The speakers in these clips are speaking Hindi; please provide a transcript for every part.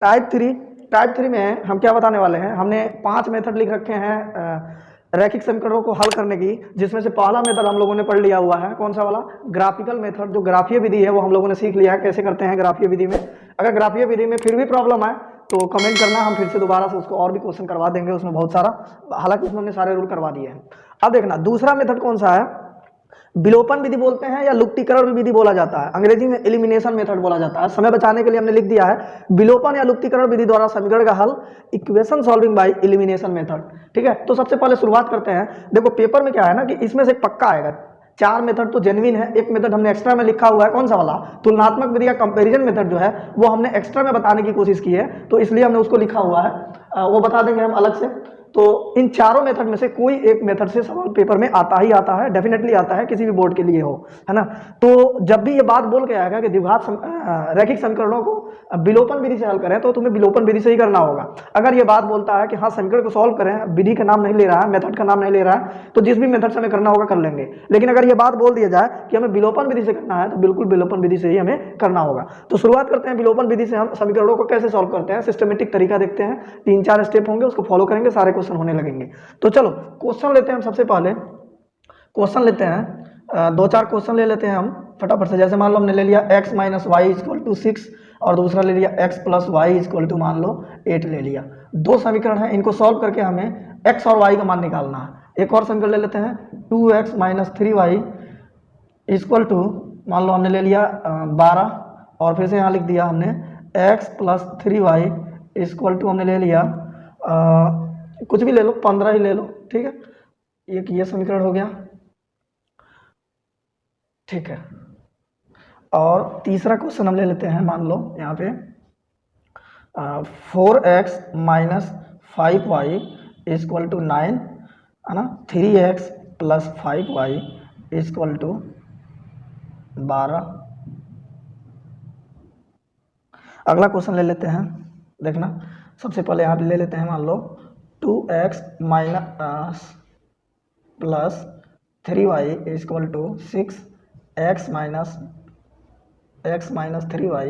टाइप थ्री में हम क्या बताने वाले हैं, हमने 5 मेथड लिख रखे हैं रैखिक समीकरणों को हल करने की, जिसमें से पहला मेथड हम लोगों ने पढ़ लिया हुआ है, कौन सा वाला, ग्राफिकल मेथड। जो ग्राफीय विधि है वो हम लोगों ने सीख लिया है कैसे करते हैं ग्राफीय विधि में। अगर ग्राफीय विधि में फिर भी प्रॉब्लम आए तो कमेंट करना, हम फिर से दोबारा से उसको और भी क्वेश्चन करवा देंगे उसमें बहुत सारा, हालांकि उसमें हमने सारे रूल करवा दिए हैं। अब देखना दूसरा मेथड कौन सा है, विलोपन विधि बोलते हैं या लुप्तीकरण विधि बोला जाता है, अंग्रेजी में एलिमिनेशन मेथड बोला जाता है। समय बचाने के लिए हमने लिख दिया है विलोपन या लुप्तीकरण विधि द्वारा समीकरण का हल, equation solving by elimination method. ठीक है, तो सबसे पहले शुरुआत करते हैं। देखो पेपर में क्या है ना कि इसमें से पक्का आएगा, 4 मेथड तो जेन्युइन है, एक मेथड हमने एक्स्ट्रा में लिखा हुआ है, कौन सा वाला, तुलनात्मक विधि या कंपैरिजन मेथड जो है वो हमने एक्स्ट्रा में बताने की कोशिश की है, तो इसलिए हमने उसको लिखा हुआ है, वो बता देंगे हम अलग से। तो इन चारों मेथड में से कोई एक मेथड से सवाल पेपर में आता ही आता है, डेफिनेटली आता है, किसी भी बोर्ड के लिए हो, है ना। तो जब भी ये बात बोल के आएगा कि द्विघात रैखिक समीकरणों को विलोपन विधि से हल करें तो तुम्हें विलोपन विधि से ही करना होगा। अगर ये बात बोलता है कि हाँ समीकरण को सॉल्व करें, विधि का नाम नहीं ले रहा है, मेथड का नाम नहीं ले रहा है, तो जिस भी मेथड से हमें करना होगा कर लेंगे। लेकिन अगर ये बात बोल दिया जाए कि हमें विलोपन विधि से करना है तो बिल्कुल विलोपन विधि से ही हमें करना होगा। तो शुरुआत करते हैं विलोपन विधि से, हम समीकरणों को कैसे सॉल्व करते हैं, सिस्टमेटिक तरीका देखते हैं, 3-4 स्टेप होंगे, उसको फॉलो करेंगे, सारे क्वेश्चन होने लगेंगे। तो चलो क्वेश्चन लेते हैं हम, सबसे पहले क्वेश्चन लेते हैं, 2-4 क्वेश्चन ले लेते हैं हम फटाफट से। जैसे मान लो हमने ले लिया x minus y equal to 6 और दूसरा ले लिया x plus y equal to मान लो 8 ले लिया। 2 समीकरण है, इनको सॉल्व करके हमें x और y का मान निकालना है। एक और समीकरण ले लेते हैं 2x minus 3y equal to मान लो हमने ले लिया 12 और फिर से यहाँ लिख दिया हमने x plus 3y equal to हमने ले लिया कुछ भी ले लो, 15 ही ले लो, ठीक है। एक ये समीकरण हो गया, ठीक है। और तीसरा क्वेश्चन हम ले लेते हैं, मान लो यहाँ पे 4x minus 5y equal to 9, है ना, 3x plus 5y equal to 12। अगला क्वेश्चन ले लेते हैं, देखना सबसे पहले यहाँ पे ले लेते हैं मान लो 2x minus plus 3y equal to 6x minus 3y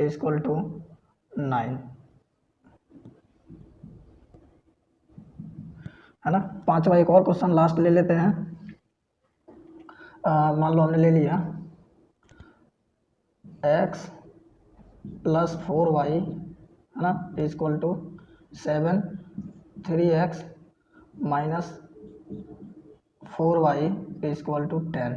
equal to 9, है ना। 5वां एक और क्वेश्चन लास्ट ले लेते हैं, मान लो हमने ले लिया x प्लस 4y, है ना, equal to 7, 3x minus 4y equal to 10।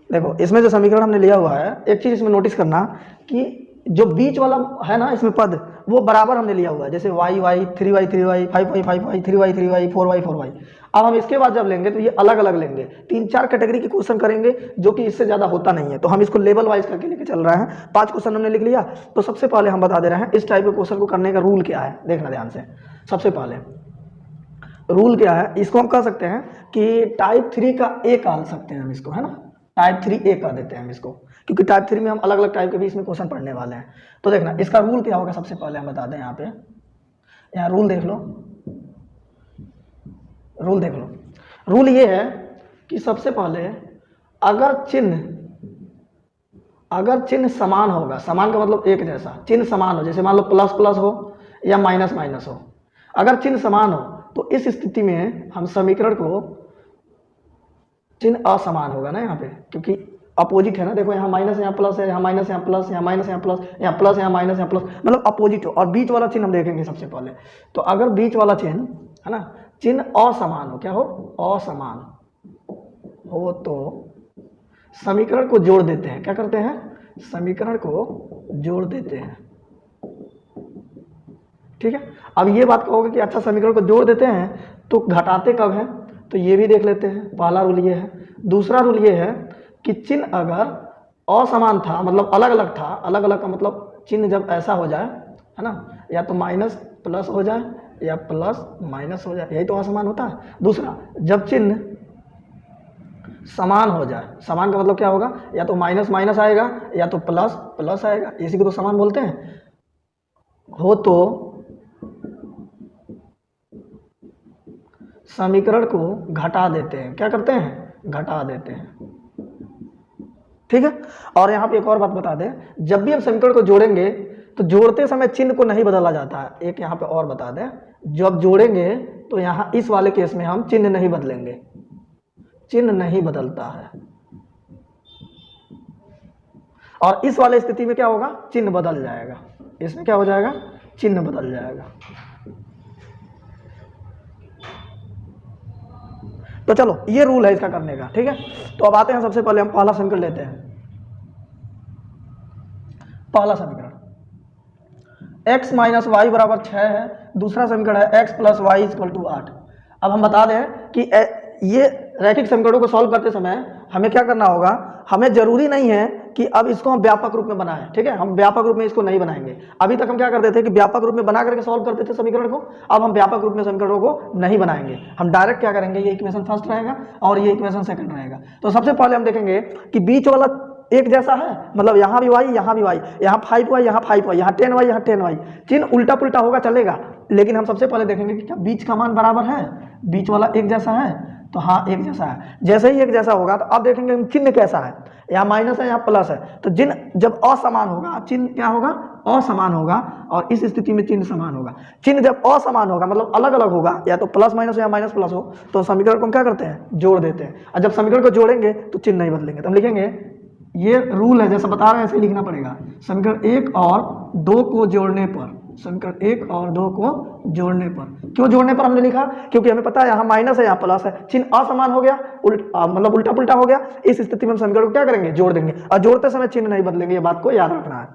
देखो इसमें जो समीकरण हमने लिया हुआ है, एक चीज इसमें नोटिस करना कि जो बीच वाला है ना इसमें पद, वो बराबर हमने लिया हुआ है, जैसे y y 3y 3y 5y 5y 3y 3y 4y 4y। अब हम इसके बाद जब लेंगे तो ये अलग अलग लेंगे, 3-4 कैटेगरी के क्वेश्चन करेंगे, जो कि इससे ज्यादा होता नहीं है, तो हम इसको लेवल वाइज करके लेके चल रहे हैं। 5 क्वेश्चन हमने लिख लिया, तो सबसे पहले हम बता दे रहे हैं इस टाइप के क्वेश्चन को करने का रूल क्या है, देखना ध्यान से। सबसे पहले रूल क्या है, इसको हम कह सकते हैं कि टाइप 3 का ए कह सकते हैं हम इसको, है ना, टाइप 3A कह देते हैं हम इसको, क्योंकि टाइप 3 में हम अलग अलग टाइप के भी इसमें क्वेश्चन पढ़ने वाले हैं। तो देखना इसका रूल क्या होगा, सबसे पहले हम बता दें, यहाँ पे यहाँ रूल देख लो, रूल देख लो। रूल ये है कि सबसे पहले अगर चिन्ह समान होगा, समान का मतलब एक जैसा, चिन्ह समान हो, जैसे मान लो प्लस प्लस हो या माइनस माइनस हो, अगर चिन्ह समान हो तो इस स्थिति में हम समीकरण को, चिन्ह असमान होगा ना यहाँ पे, क्योंकि अपोजिट है ना, देखो यहाँ माइनस यहाँ प्लस है, यहाँ माइनस यहाँ प्लस, यहाँ माइनस यहाँ प्लस, यहाँ प्लस यहाँ माइनस यहाँ प्लस, मतलब अपोजिट हो। और बीच वाला चिन्ह हम देखेंगे सबसे पहले, तो अगर बीच वाला चिन्ह, है ना, चिन्ह असमान हो, क्या हो, असमान हो, तो समीकरण को जोड़ देते हैं, क्या करते हैं, समीकरण को जोड़ देते हैं, ठीक है। अब ये बात कहोगे कि अच्छा समीकरण को जोड़ देते हैं तो घटाते कब हैं, तो ये भी देख लेते हैं। पहला रूल ये है। दूसरा रूल ये है कि चिन्ह अगर असमान था, मतलब अलग अलग था, अलग अलग का मतलब चिन्ह जब ऐसा हो जाए, है ना, या तो माइनस प्लस हो जाए या प्लस माइनस हो जाए, यही तो असमान होता है। दूसरा, जब चिन्ह समान हो जाए, समान का मतलब क्या होगा, या तो माइनस माइनस आएगा या तो प्लस प्लस आएगा, इसी को तो समान बोलते हैं। हो तो समीकरण को घटा देते हैं, क्या करते हैं, घटा देते हैं, ठीक है। और यहाँ पे एक और बात बता दें, जब भी हम समीकरण को जोड़ेंगे तो जोड़ते समय चिन्ह को नहीं बदला जाता है। एक यहाँ पे और बता दें, जब जोड़ेंगे तो यहाँ इस वाले केस में हम चिन्ह नहीं बदलेंगे, चिन्ह नहीं बदलता है। और इस वाले स्थिति में क्या होगा, चिन्ह बदल जाएगा। इसमें क्या हो जाएगा, चिन्ह बदल जाएगा। तो चलो ये रूल है इसका करने का, ठीक है। तो अब आते हैं, सबसे पहले हम पहला समीकरण लेते हैं। पहला समीकरण x माइनस वाई बराबर 6 है, दूसरा समीकरण है x plus y equal to 8। अब हम बता दें कि ये रैखिक समीकरणों को सॉल्व करते समय हमें क्या करना होगा, हमें जरूरी नहीं है कि अब इसको हम व्यापक रूप में बनाएं, ठीक है। हम व्यापक रूप में इसको नहीं बनाएंगे। अभी तक हम क्या करते थे कि व्यापक रूप में बना करके सॉल्व करते थे समीकरण को। अब हम व्यापक रूप में समीकरणों को नहीं बनाएंगे, हम डायरेक्ट क्या करेंगे, ये इक्वेशन फर्स्ट रहेगा और ये इक्वेशन सेकंड रहेगा। तो सबसे पहले हम देखेंगे कि बीच वाला एक जैसा है, मतलब यहाँ भी y यहाँ भी y, यहाँ 5y यहाँ 5y, यहाँ 10y यहाँ 10y। चिन्ह उल्टा पुल्टा होगा चलेगा, लेकिन हम सबसे पहले देखेंगे कि क्या बीच का मान बराबर है, बीच वाला एक जैसा है। तो हाँ एक जैसा है। जैसे ही एक जैसा होगा तो अब देखेंगे हम चिन्ह कैसा है, यहाँ माइनस है यहाँ प्लस है। तो जब असमान होगा चिन्ह क्या होगा, असमान होगा। और इस स्थिति में चिन्ह समान होगा। चिन्ह जब असमान होगा मतलब अलग अलग होगा, या तो प्लस माइनस या माइनस प्लस हो, तो समीकरण को हम क्या करते हैं, जोड़ देते हैं। और जब समीकरण को जोड़ेंगे तो चिन्ह नहीं बदलेंगे। तो हम लिखेंगे, ये रूल है जैसा बता रहे हैं ऐसे ही लिखना पड़ेगा। समीकरण 1 और 2 को जोड़ने पर, समीकरण 1 और 2 को जोड़ने पर, क्यों जोड़ने पर हमने लिखा, क्योंकि हमें पता है यहाँ माइनस है यहाँ प्लस है, चिन्ह असमान हो गया, मतलब उल्टा पुल्टा हो गया। इस स्थिति में हम समीकरण को क्या करेंगे, जोड़ देंगे। और जोड़ते समय चिन्ह नहीं बदलेंगे, ये बात को याद रखना है।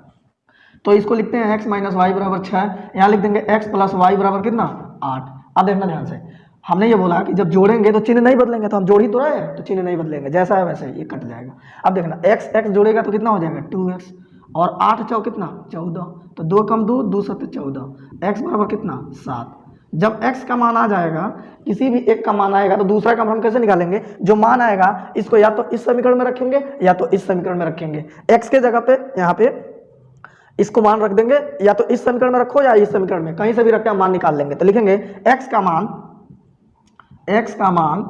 तो इसको लिखते हैं x माइनस वाई बराबर 6, यहाँ लिख देंगे x प्लस वाई बराबर कितना, 8। अब देखना ध्यान से, हमने ये बोला कि जब जोड़ेंगे तो चिन्ह नहीं बदलेंगे, तो हम जोड़ ही तो रहे हैं, तो चिन्ह नहीं बदलेंगे, जैसा है वैसे ही ये कट जाएगा। अब देखना x x जोड़ेगा तो कितना हो जाएगा 2x, और 8 चौ कितना 14, तो 2 कम 2 2 7 14, x बराबर कितना 7। जब x का मान आ जाएगा, किसी भी एक का मान आएगा, तो दूसरा का मान हम कैसे निकालेंगे, जो मान आएगा इसको या तो इस समीकरण में रखेंगे या तो इस समीकरण में रखेंगे। x के जगह पे यहाँ पे इसको मान रख देंगे, या तो इस समीकरण में रखो या इस समीकरण में, कहीं से भी रख के हम मान निकाल लेंगे। तो लिखेंगे x का मान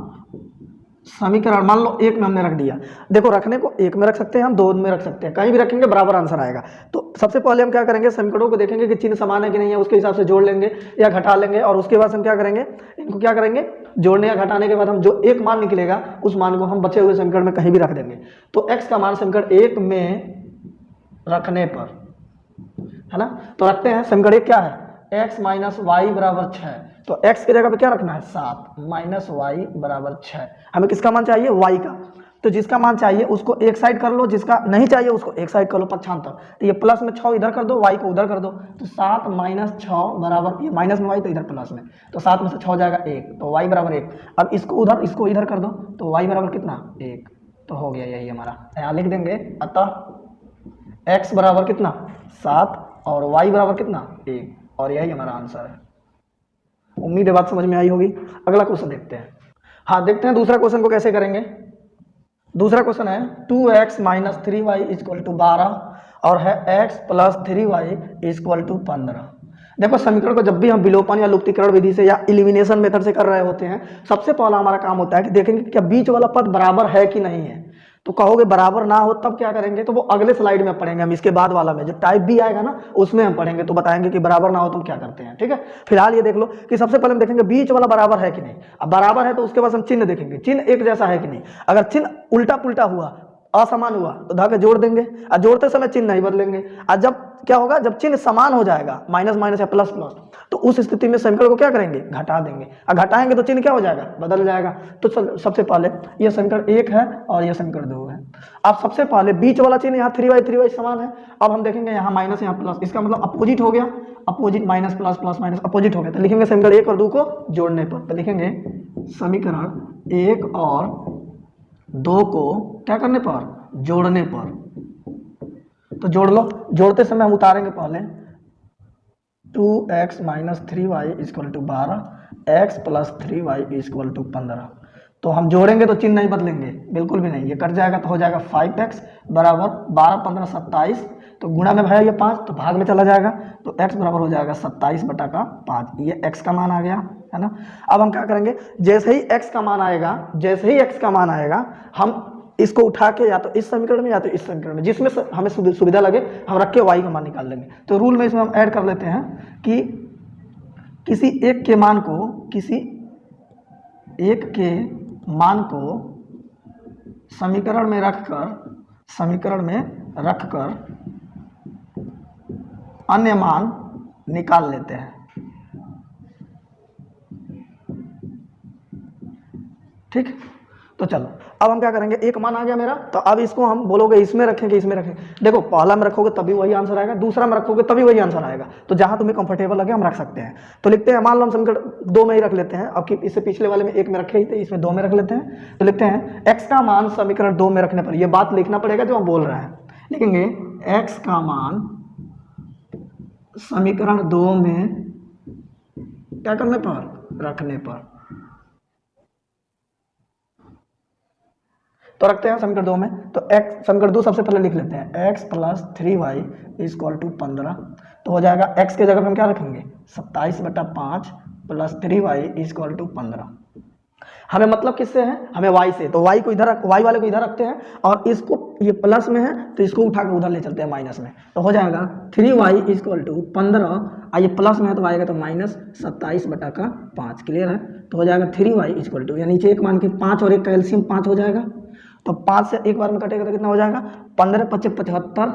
समीकरण मान लो 1 में हमने रख दिया। देखो रखने को 1 में रख सकते हैं, हम 2 में रख सकते हैं, कहीं भी रखेंगे बराबर आंसर आएगा। तो सबसे पहले हम क्या करेंगे, समीकरणों को देखेंगे कि चिन्ह समान है कि नहीं है, उसके हिसाब से जोड़ लेंगे या घटा लेंगे। और उसके बाद हम क्या करेंगे, इनको क्या करेंगे, जोड़ने या घटाने के बाद हम जो एक मान निकलेगा उस मान को हम बचे हुए समीकरण में कहीं भी रख देंगे। तो x का मान समीकरण 1 में रखने पर, है ना, तो रखते हैं। समीकरण 1 क्या है, x माइनस वाई बराबर 6, तो x की जगह पे क्या रखना है 7, माइनस वाई बराबर 6। हमें किसका मान चाहिए, y का। तो जिसका मान चाहिए उसको एक साइड कर लो, जिसका नहीं चाहिए उसको एक साइड कर लो पक्षांतर। तो ये प्लस में 6 इधर कर दो, y को उधर कर दो, तो 7 माइनस 6 बराबर, ये माइनस में y तो इधर प्लस में, तो 7 में से 6 हो जाएगा 1, तो y बराबर 1। अब इसको उधर इसको इधर कर दो, तो y बराबर कितना 1, तो हो गया यही हमारा। यहाँ लिख देंगे, अतः x बराबर कितना 7 और y बराबर कितना 1, और यही हमारा आंसर है। उम्मीद है बात समझ में आई होगी। अगला क्वेश्चन देखते हैं। हाँ देखते हैं दूसरा क्वेश्चन को कैसे करेंगे। दूसरा क्वेश्चन है 2x minus 3y equal to 12 और है x plus 3y equal to 15। देखो समीकरण को जब भी हम विलोपन या लुप्तीकरण विधि से या इलिमिनेशन मेथड से कर रहे होते हैं, सबसे पहला हमारा काम होता है कि देखेंगे कि क्या बीच वाला पद बराबर है कि नहीं है। तो कहोगे बराबर ना हो तब क्या करेंगे, तो वो अगले स्लाइड में पढ़ेंगे हम, इसके बाद वाला में जो टाइप बी आएगा ना उसमें हम पढ़ेंगे, तो बताएंगे कि बराबर ना हो तो हम क्या करते हैं। ठीक है, फिलहाल ये देख लो कि सबसे पहले हम देखेंगे बीच वाला बराबर है कि नहीं। अब बराबर है तो उसके बाद हम चिन्ह देखेंगे, चिन्ह एक जैसा है कि नहीं। अगर चिन्ह उल्टा पुल्टा हुआ, असमान हुआ, तो धागे जोड़ देंगे, और जोड़ते समय चिन्ह नहीं बदलेंगे। और जब क्या होगा, जब चिन्ह समान हो जाएगा, माइनस माइनस या प्लस प्लस, तो उस स्थिति में समीकरण को क्या करेंगे, घटा देंगे। और घटाएंगे तो चिन्ह क्या हो जाएगा, बदल जाएगा। तो सबसे पहले ये समीकरण 1 है और ये समीकरण 2 है। अब सबसे पहले बीच वाला चिन्ह यहाँ 3y समान है। अब हम देखेंगे यहाँ माइनस यहाँ प्लस, इसका मतलब अपोजिट हो गया, opposite minus plus plus minus opposite हो गया। तो लिखेंगे समीकरण 1 और 2 को जोड़ने पर, तो लिखेंगे समीकरण 1 और 2 को क्या करने पर, जोड़ने पर। तो जोड़ लो, जोड़ते समय हम उतारेंगे पहले 2x minus 3y equal to 12, x plus 3y equal to 15। तो हम जोड़ेंगे तो चिन्ह नहीं बदलेंगे, बिल्कुल भी नहीं, ये कट जाएगा तो हो जाएगा 5x बराबर 12 15 27, तो गुणा में भैया ये 5 तो भाग में चला जाएगा, तो x बराबर हो जाएगा 27 बटा का 5। ये x का मान आ गया, है ना। अब हम क्या करेंगे, जैसे ही x का मान आएगा, जैसे ही x का मान आएगा हम इसको उठा के या तो इस समीकरण में या तो इस समीकरण में, जिसमें हमें सुविधा लगे हम रख के y का मान निकाल लेंगे। तो रूल में इसमें हम ऐड कर लेते हैं कि किसी एक के मान को समीकरण में रखकर अन्य मान निकाल लेते हैं। ठीक, तो चलो अब हम क्या करेंगे, एक मान आ गया मेरा, तो अब इसको हम बोलोगे इसमें रखें कि इसमें रखें। देखो पहला में रखोगे तभी वही आंसर आएगा, दूसरा में रखोगे तभी वही आंसर आएगा, तो जहां तुम्हें कंफर्टेबल लगे हम रख सकते हैं। तो लिखते हैं, मान लो हम समीकरण 2 में ही रख लेते हैं, अब इससे पिछले वाले में 1 में रखे ही थे, इसमें 2 में रख लेते हैं। तो लिखते हैं x का मान समीकरण 2 में रखने पर, ये बात लिखना पड़ेगा जो हम बोल रहे हैं, लिखेंगे x का मान समीकरण 2 में क्या करने पर, रखने पर। तो रखते हैं समीकरण 2 में, तो x समीकरण 2 सबसे पहले लिख लेते हैं, x plus 3y equal to 15। तो हो जाएगा x के जगह पे हम क्या रखेंगे, 27/5 प्लस 3y इक्वल टू 15। हमें मतलब किससे है, हमें y से, तो y को इधर, y वाले को इधर रखते हैं और इसको, ये प्लस में है तो इसको उठा कर उधर ले चलते हैं माइनस में। तो हो जाएगा 3y इक्वल टू 15, ये प्लस में है तो आएगा तो माइनस 27/5। क्लियर है, तो हो जाएगा 3y इक्वल टू, या नीचे एक मान के 5 और एक का एलसीएम 5 हो जाएगा, तो 5 से एक बार में कटेगा तो कितना हो जाएगा, 15 × 5 = 75,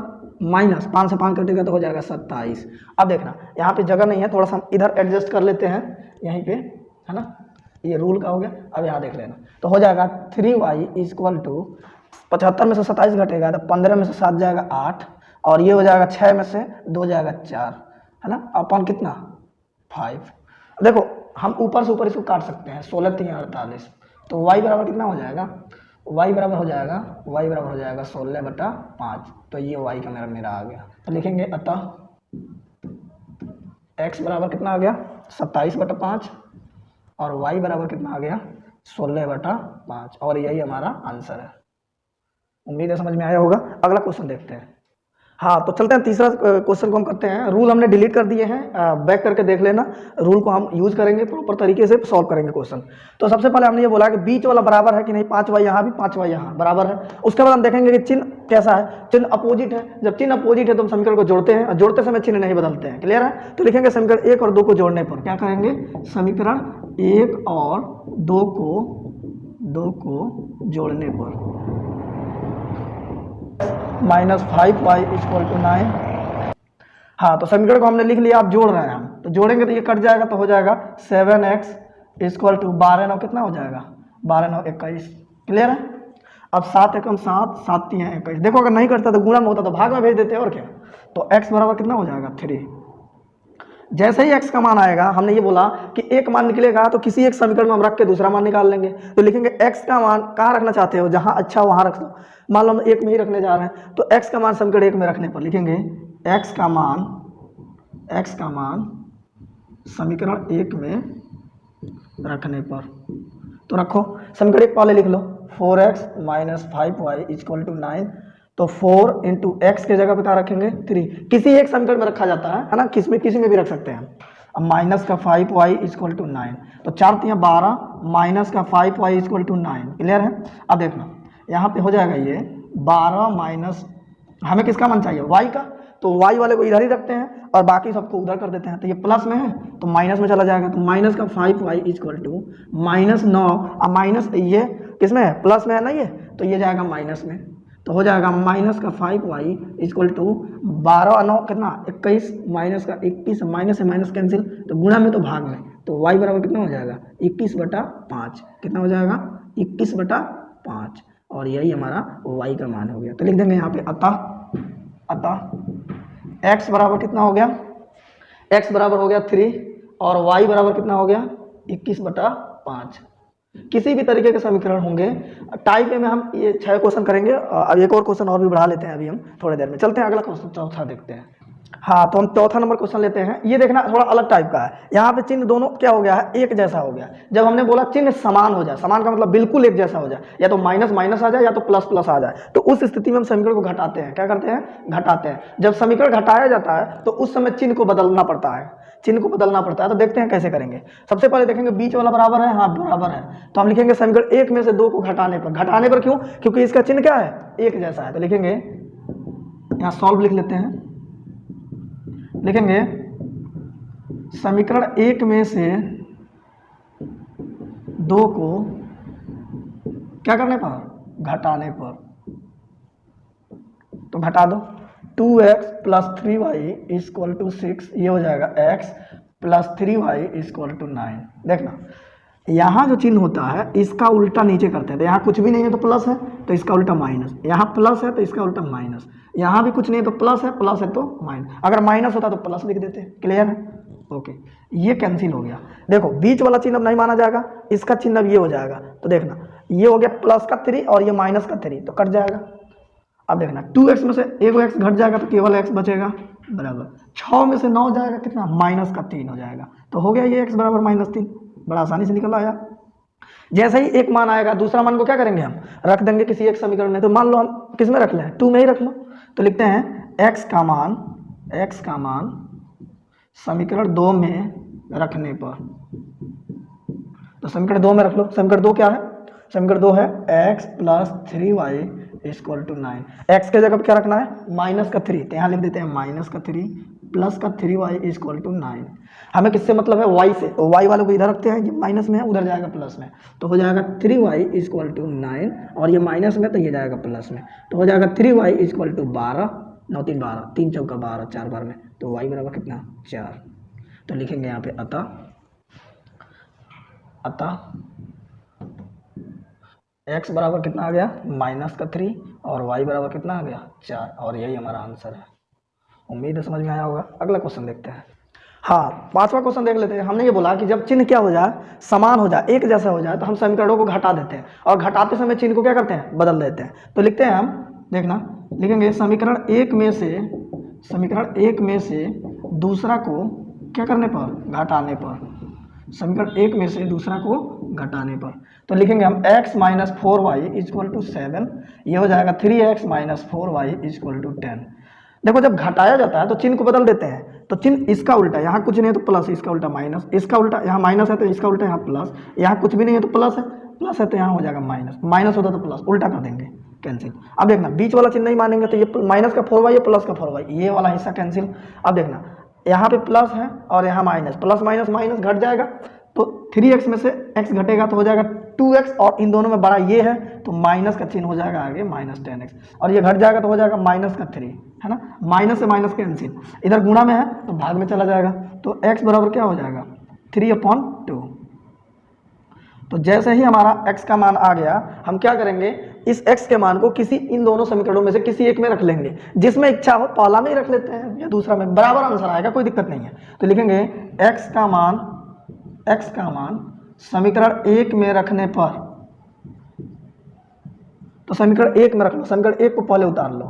माइनस 5 से 5 कटेगा तो हो जाएगा 27। अब देखना यहाँ पे जगह नहीं है, थोड़ा सा हम इधर एडजस्ट कर लेते हैं, यहीं पे है ना, ये रूल का हो गया। अब यहाँ देख लेना, तो हो जाएगा 3y इक्वल टू 75 में से 27 घटेगा तो 15 में से 7 जाएगा 8, और ये हो जाएगा 6 में से 2 जाएगा 4, है ना, अपन कितना 5। देखो हम ऊपर से ऊपर इसको काट सकते हैं, 16 × 3 = 48, तो y बराबर कितना हो जाएगा, y बराबर हो जाएगा 16/5। तो ये y का मेरा आ गया। तो लिखेंगे अतः x बराबर कितना आ गया, 27/5, और y बराबर कितना आ गया, 16/5, और यही हमारा आंसर है। उम्मीद है समझ में आया होगा। अगला क्वेश्चन देखते हैं। हाँ, तो चलते हैं तीसरा क्वेश्चन को हम करते हैं। रूल हमने डिलीट कर दिए हैं, बैक करके देख लेना, रूल को हम यूज करेंगे, प्रॉपर तरीके से सॉल्व करेंगे क्वेश्चन। तो सबसे पहले हमने ये बोला कि बीच वाला बराबर है कि नहीं, 5y यहाँ भी 5y यहाँ बराबर है। उसके बाद हम देखेंगे कि चिन्ह कैसा है, चिन्ह अपोजिट है। जब चिन्ह अपोजिट है तो हम समीकरण को जोड़ते हैं, और जोड़ते समय चिन्ह नहीं बदलते हैं। क्लियर है, तो लिखेंगे समीकरण 1 और 2 को जोड़ने पर क्या करेंगे, समीकरण 1 और 2 को जोड़ने पर -5y इक्वल टू 9। हाँ, तो समीकरण को हमने लिख लिया, आप जोड़ रहे हैं हम, तो जोड़ेंगे तो ये कट जाएगा, तो हो जाएगा 7x इक्वल टू 12 कितना हो जाएगा, 12 21। क्लियर है, अब 7 एकम 7, 7 3 21। देखो अगर नहीं करता तो गुणा में होता तो भाग में भेज देते और क्या। तो x बराबर कितना हो जाएगा 3। जैसे ही x का मान आएगा, हमने ये बोला कि एक मान निकलेगा तो किसी एक समीकरण में हम रख के दूसरा मान निकाल लेंगे। तो लिखेंगे x का मान कहाँ रखना चाहते हो, जहाँ अच्छा वहाँ रख दो। मान लो हम 1 में ही रखने जा रहे हैं, तो x का मान समीकरण 1 में रखने पर लिखेंगे x का मान समीकरण 1 में रखने पर। तो रखो, समीकरण 1 पहले लिख लो, 4x - 5y इक्वल टू 9। तो 4 × x के जगह पे क्या रखेंगे 3, किसी एक समीकरण में रखा जाता है ना, किसी में भी रख सकते हैं। अब माइनस का 5y इक्वल टू 9, तो 4 × 3 = 12, माइनस का 5y इक्वल टू 9। क्लियर है, अब देखना यहाँ पे हो जाएगा ये 12 माइनस, हमें किसका मान चाहिए, y का, तो y वाले को इधर ही रखते हैं और बाकी सबको उधर कर देते हैं। तो ये प्लस में है तो माइनस में चला जाएगा, तो माइनस का 5y इक्वल टू -9, अब माइनस ये किस में है, प्लस में है ना ये, तो ये जाएगा माइनस में। तो हो जाएगा माइनस का 5y इक्वल टू 12 और 9 कितना 21, माइनस का 21, माइनस से माइनस कैंसिल, तो गुणा में तो भाग में, तो y बराबर कितना हो जाएगा 21/5। कितना हो जाएगा 21/5, और यही हमारा y का मान हो गया। तो लिख देंगे यहाँ पे अतः x बराबर कितना हो गया, x बराबर हो गया 3, और y बराबर कितना हो गया 21/5। किसी भी तरीके के समीकरण होंगे, टाइप में हम ये 6 क्वेश्चन करेंगे। अब एक और क्वेश्चन और भी बढ़ा लेते हैं, अभी हम थोड़ी देर में। चलते हैं अगला क्वेश्चन, चौथा देखते हैं। हाँ, तो हम चौथा नंबर क्वेश्चन लेते हैं। ये देखना थोड़ा अलग टाइप का है। यहाँ पे चिन्ह दोनों क्या हो गया है, एक जैसा हो गया। जब हमने बोला चिन्ह समान हो जाए, समान का मतलब बिल्कुल एक जैसा हो जाए, या तो माइनस माइनस आ जाए या तो प्लस प्लस आ जाए, तो उस स्थिति में हम समीकरण को घटाते हैं। क्या करते हैं, घटाते हैं। जब समीकरण घटाया जाता है तो उस समय चिन्ह को बदलना पड़ता है, चिन्ह को बदलना पड़ता है। तो देखते हैं कैसे करेंगे। सबसे पहले देखेंगे बीच वाला बराबर है, हाँ बराबर है, तो हम लिखेंगे समीकरण 1 में से 2 को घटाने पर। घटाने पर क्यों, क्योंकि इसका चिन्ह क्या है, एक जैसा है। तो लिखेंगे यहाँ सॉल्व लिख लेते हैं, लिखेंगे समीकरण 1 में से 2 को क्या करने पर, घटाने पर। तो घटा दो, 2x plus 3y equal to 6, ये हो जाएगा x plus 3y equal to 9। देखना यहाँ जो चिन्ह होता है इसका उल्टा नीचे करते हैं। तो यहाँ कुछ भी नहीं है तो प्लस है, तो इसका उल्टा माइनस। यहाँ प्लस है तो इसका उल्टा माइनस। यहाँ भी कुछ नहीं है तो प्लस है तो माइनस। अगर माइनस होता तो प्लस लिख देते। क्लियर है, ओके। ये कैंसिल हो गया। देखो बीच वाला चिन्ह अब नहीं माना जाएगा, इसका चिन्ह अब ये हो जाएगा। तो देखना ये हो गया प्लस का 3 और ये माइनस का 3, तो कट जाएगा। अब देखना 2x में से एक x घट जाएगा तो केवल x बचेगा, बराबर 6 में से 9 जाएगा कितना, माइनस का 3 हो जाएगा। तो हो गया ये x बराबर -3, बड़ा आसानी से निकल आया। जैसे ही एक मान आएगा दूसरा मान को क्या करेंगे, हम रख देंगे किसी एक समीकरण में। तो मान लो हम किस में रख लें, 2 में ही रख लो। तो लिखते हैं x का मान समीकरण 2 में रखने पर। तो समीकरण 2 में रख लो। समीकरण 2 क्या है, समीकरण 2 है x plus 3y equal to 9। x के जगह क्या रखना है, माइनस का 3, तो यहाँ लिख देते हैं माइनस का 3 प्लस का 3y इक्वल टू 9। हमें किससे मतलब है, y से। तो y वालों को इधर रखते हैं, ये माइनस में है उधर जाएगा प्लस में। तो हो जाएगा 3y इक्वल टू 9, और ये माइनस में तो ये जाएगा प्लस में। तो हो जाएगा 3y इक्वल टू 12, 9 3 12, 3 चौका 12, 4 बार में। तो y बराबर कितना, 4। तो लिखेंगे यहाँ पे अतः x बराबर कितना आ गया, माइनस का 3, और y बराबर कितना आ गया, 4। और यही हमारा आंसर है। उम्मीद है समझ में आया होगा। अगला क्वेश्चन देखते हैं। हाँ, 5वां क्वेश्चन देख लेते हैं। हमने ये बोला कि जब चिन्ह क्या हो जाए, समान हो जाए, एक जैसा हो जाए, तो हम समीकरणों को घटा देते हैं, और घटाते समय चिन्ह को क्या करते हैं, बदल देते हैं। तो लिखते हैं हम, देखना लिखेंगे समीकरण 1 में से दूसरा को क्या करने पर, घटाने पर। समीकरण 1 में से दूसरा को घटाने पर। तो लिखेंगे हम x minus 4y equal to 7, ये हो जाएगा 3x minus 4y equal to 10। देखो जब घटाया जाता है तो चिन्ह को बदल देते हैं। तो चिन्ह इसका उल्टा, यहाँ कुछ नहीं है तो प्लस, इसका उल्टा माइनस, इसका उल्टा यहाँ माइनस है तो इसका उल्टा यहाँ प्लस, यहाँ कुछ भी नहीं है तो प्लस है तो यहाँ हो जाएगा माइनस, माइनस होता तो प्लस, उल्टा कर देंगे, कैंसिल। अब देखना बीच वाला चिन्ह नहीं मानेंगे तो ये माइनस का 4y, ये प्लस का 4y, ये वाला हिस्सा कैंसिल। अब देखना यहाँ पे प्लस है और यहाँ माइनस, प्लस माइनस माइनस घट जाएगा। तो 3x में से x घटेगा तो हो जाएगा 2x, और इन दोनों में बड़ा ये है तो माइनस का चिन्ह हो जाएगा आगे -10x, और ये घट जाएगा तो हो जाएगा माइनस का 3, है ना। माइनस से माइनस कैंसिल, इधर गुणा में है तो भाग में चला जाएगा। तो x बराबर क्या हो जाएगा, 3/2। तो जैसे ही हमारा x का मान आ गया, हम क्या करेंगे, इस x के मान को किसी इन दोनों समीकरणों में से किसी एक में रख लेंगे। जिसमें इच्छा हो, पहला में ही रख लेते हैं या दूसरा में, बराबर आंसर आएगा, कोई दिक्कत नहीं है। तो लिखेंगे x का मान समीकरण 1 में रखने पर। तो समीकरण 1 में रख लो, समीकरण 1 को पहले उतार लो।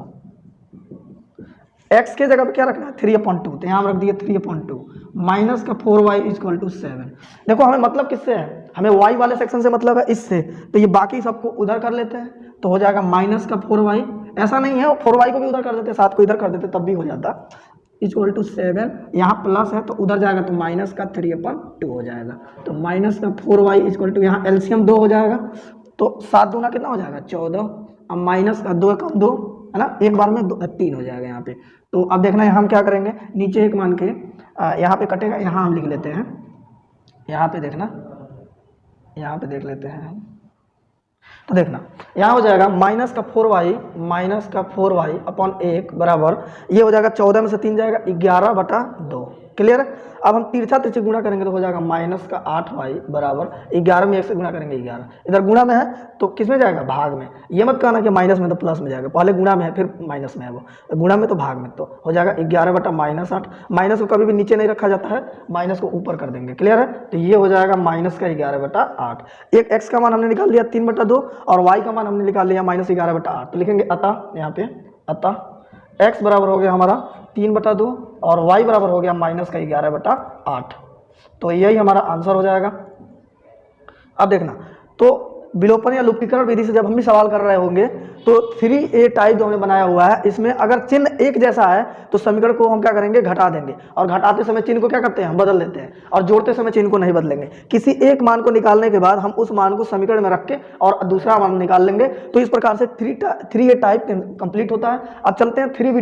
x के जगह पे क्या रखना है, 3/2, तो यहाँ रख दिए 3/2 माइनस का 4y इक्वल टू 7। देखो हमें मतलब किससे है, हमें y वाले सेक्शन से मतलब है, इससे। तो ये बाकी सबको उधर कर लेते हैं, तो हो जाएगा माइनस का 4y, ऐसा नहीं है 4y को भी उधर कर देते, 7 को इधर कर देते तब भी हो जाता, इक्वल टू 7। यहाँ प्लस है तो उधर जाएगा तो माइनस का 3/2 हो जाएगा। तो माइनस का 4y इक्वल टू, यहाँ एलसीएम 2 हो जाएगा, तो 7 दूना कितना हो जाएगा, 14। अब माइनस का 2 कम 2, है ना, एक बार में 3 हो जाएगा यहाँ पे। तो अब देखना हम क्या करेंगे, नीचे एक मान के यहाँ पे कटेगा, यहाँ हम लिख लेते हैं, यहाँ पे देखना, यहाँ पे देख लेते हैं। तो देखना यहाँ हो जाएगा माइनस का 4y अपॉन 1 बराबर, ये हो जाएगा 14 में से 3 जाएगा 11/2। क्लियर है। अब हम तिरछा तिरछे गुणा करेंगे तो हो जाएगा माइनस का 8y बराबर 11 में 1 से गुणा करेंगे 11, इधर गुणा में है तो किस में जाएगा, भाग में। ये मत कहना कि माइनस में तो प्लस में जाएगा, पहले गुणा में है फिर माइनस में है, वो गुणा में तो भाग में, तो हो जाएगा 11/-8। माइनस को कभी भी नीचे नहीं रखा जाता है, माइनस को ऊपर कर देंगे। क्लियर है। तो ये हो जाएगा माइनस का 11/8। एक x का मान हमने निकाल लिया 3/2 और y का मान हमने निकाल लिया -11/8। तो लिखेंगे अतः, यहाँ पे अतः x बराबर हो गया हमारा 3/2 और y बराबर हो गया -11/8। तो यही हमारा आंसर हो जाएगा। अब देखना, तो विलोपन या लुप्तीकरण विधि से जब हम भी सवाल कर रहे होंगे तो 3a टाइप जो हमने बनाया हुआ है, इसमें अगर चिन्ह एक जैसा है तो समीकरण को हम क्या करेंगे, घटा देंगे, और घटाते समय चिन्ह को क्या करते हैं, बदल देते हैं, और जोड़ते समय चिन्ह को नहीं बदलेंगे। किसी एक मान को निकालने के बाद हम उस मान को समीकरण में रख के और दूसरा मान निकाल लेंगे। तो इस प्रकार से 3a टाइप कंप्लीट होता है। अब चलते हैं 3b